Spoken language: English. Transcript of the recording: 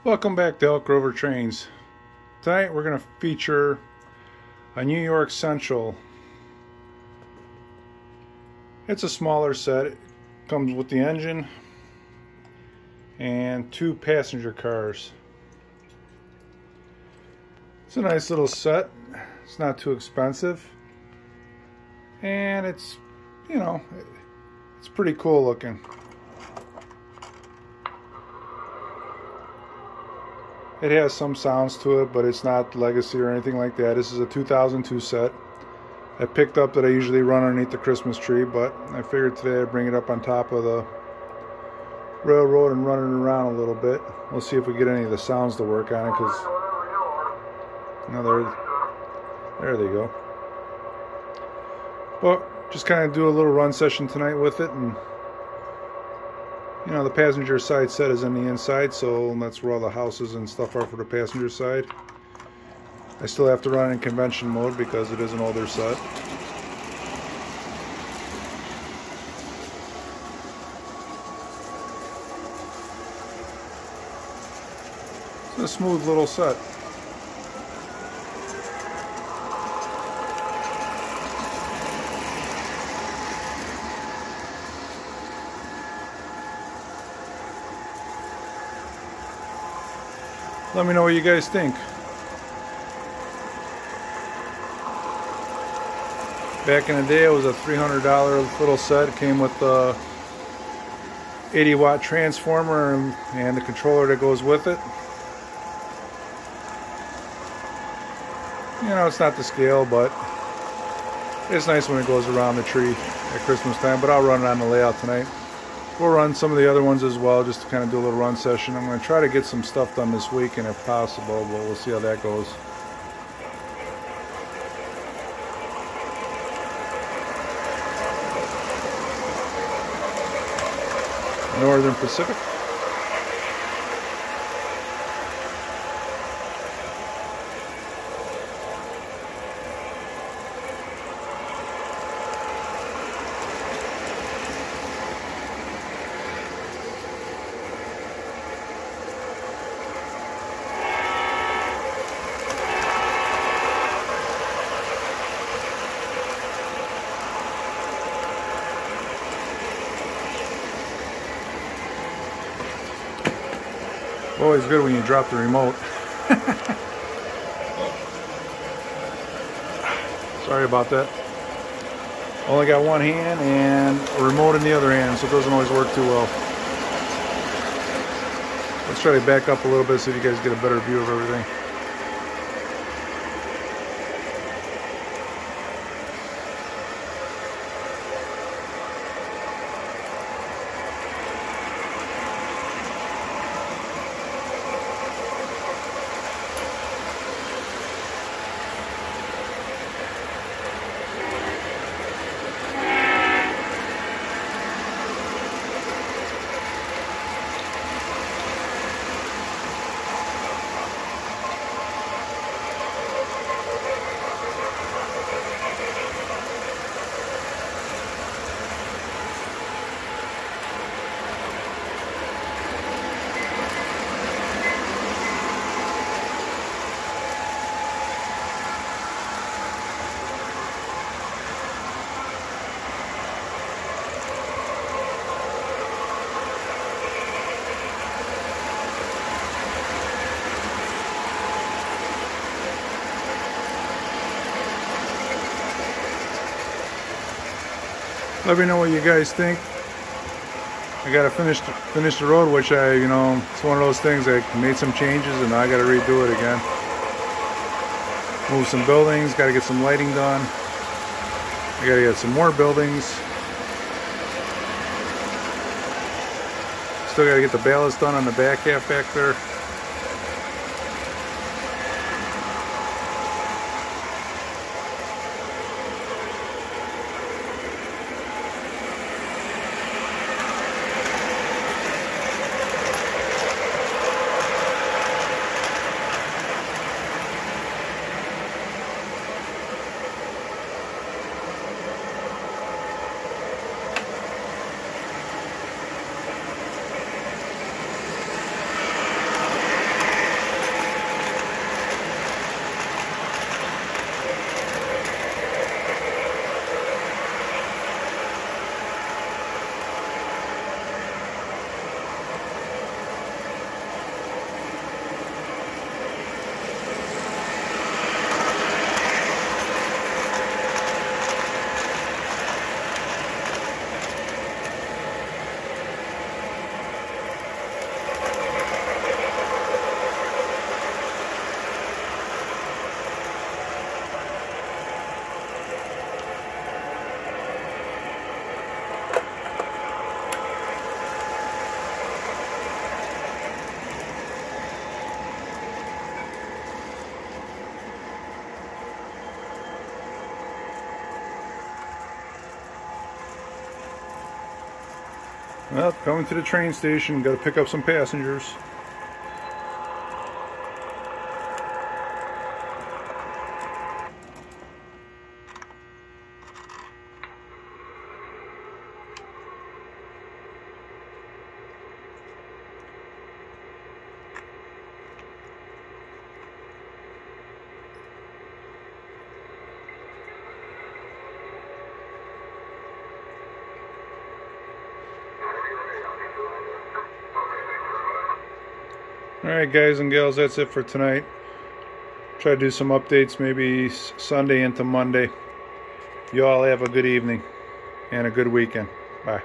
Welcome back to Elk Rover Trains. Tonight we're going to feature a New York Cetral. It's a smaller set. It comes with the engine and 2 passenger cars. It's a nice little set. It's not too expensive. And it's, it's pretty cool looking. It has some sounds to it, but it's not legacy or anything like that. This is a 2002 set. I picked up that I usually run underneath the Christmas tree, but I figured today I'd bring it up on top of the railroad and run it around a little bit. We'll see if we get any of the sounds to work on it, because there they go. But just kind of do a little run session tonight with it, and the passenger side set is on the inside, so that's where all the houses and stuff are for the passenger side. I still have to run in convention mode because it is an older set. It's a smooth little set. Let me know what you guys think. Back in the day, it was a $300 little set. It came with the 80-watt transformer and the controller that goes with it. It's not the scale, but it's nice when it goes around the tree at Christmas time. But I'll run it on the layout tonight. We'll run some of the other ones as well, just to kind of do a little run session. I'm going to try to get some stuff done this weekend if possible, but we'll see how that goes. Northern Pacific. Always good when you drop the remote. Sorry about that. Only got one hand and a remote in the other hand, so it doesn't always work too well. Let's try to back up a little bit so you guys get a better view of everything. Let me know what you guys think. I gotta finish the road, which it's one of those things. I made some changes and I gotta redo it again. Move some buildings, gotta get some lighting done. I gotta get some more buildings. Still gotta get the ballast done on the back half back there. Well, coming to the train station, got to pick up some passengers. Alright guys and gals, that's it for tonight. Try to do some updates maybe Sunday into Monday. You all have a good evening and a good weekend. Bye.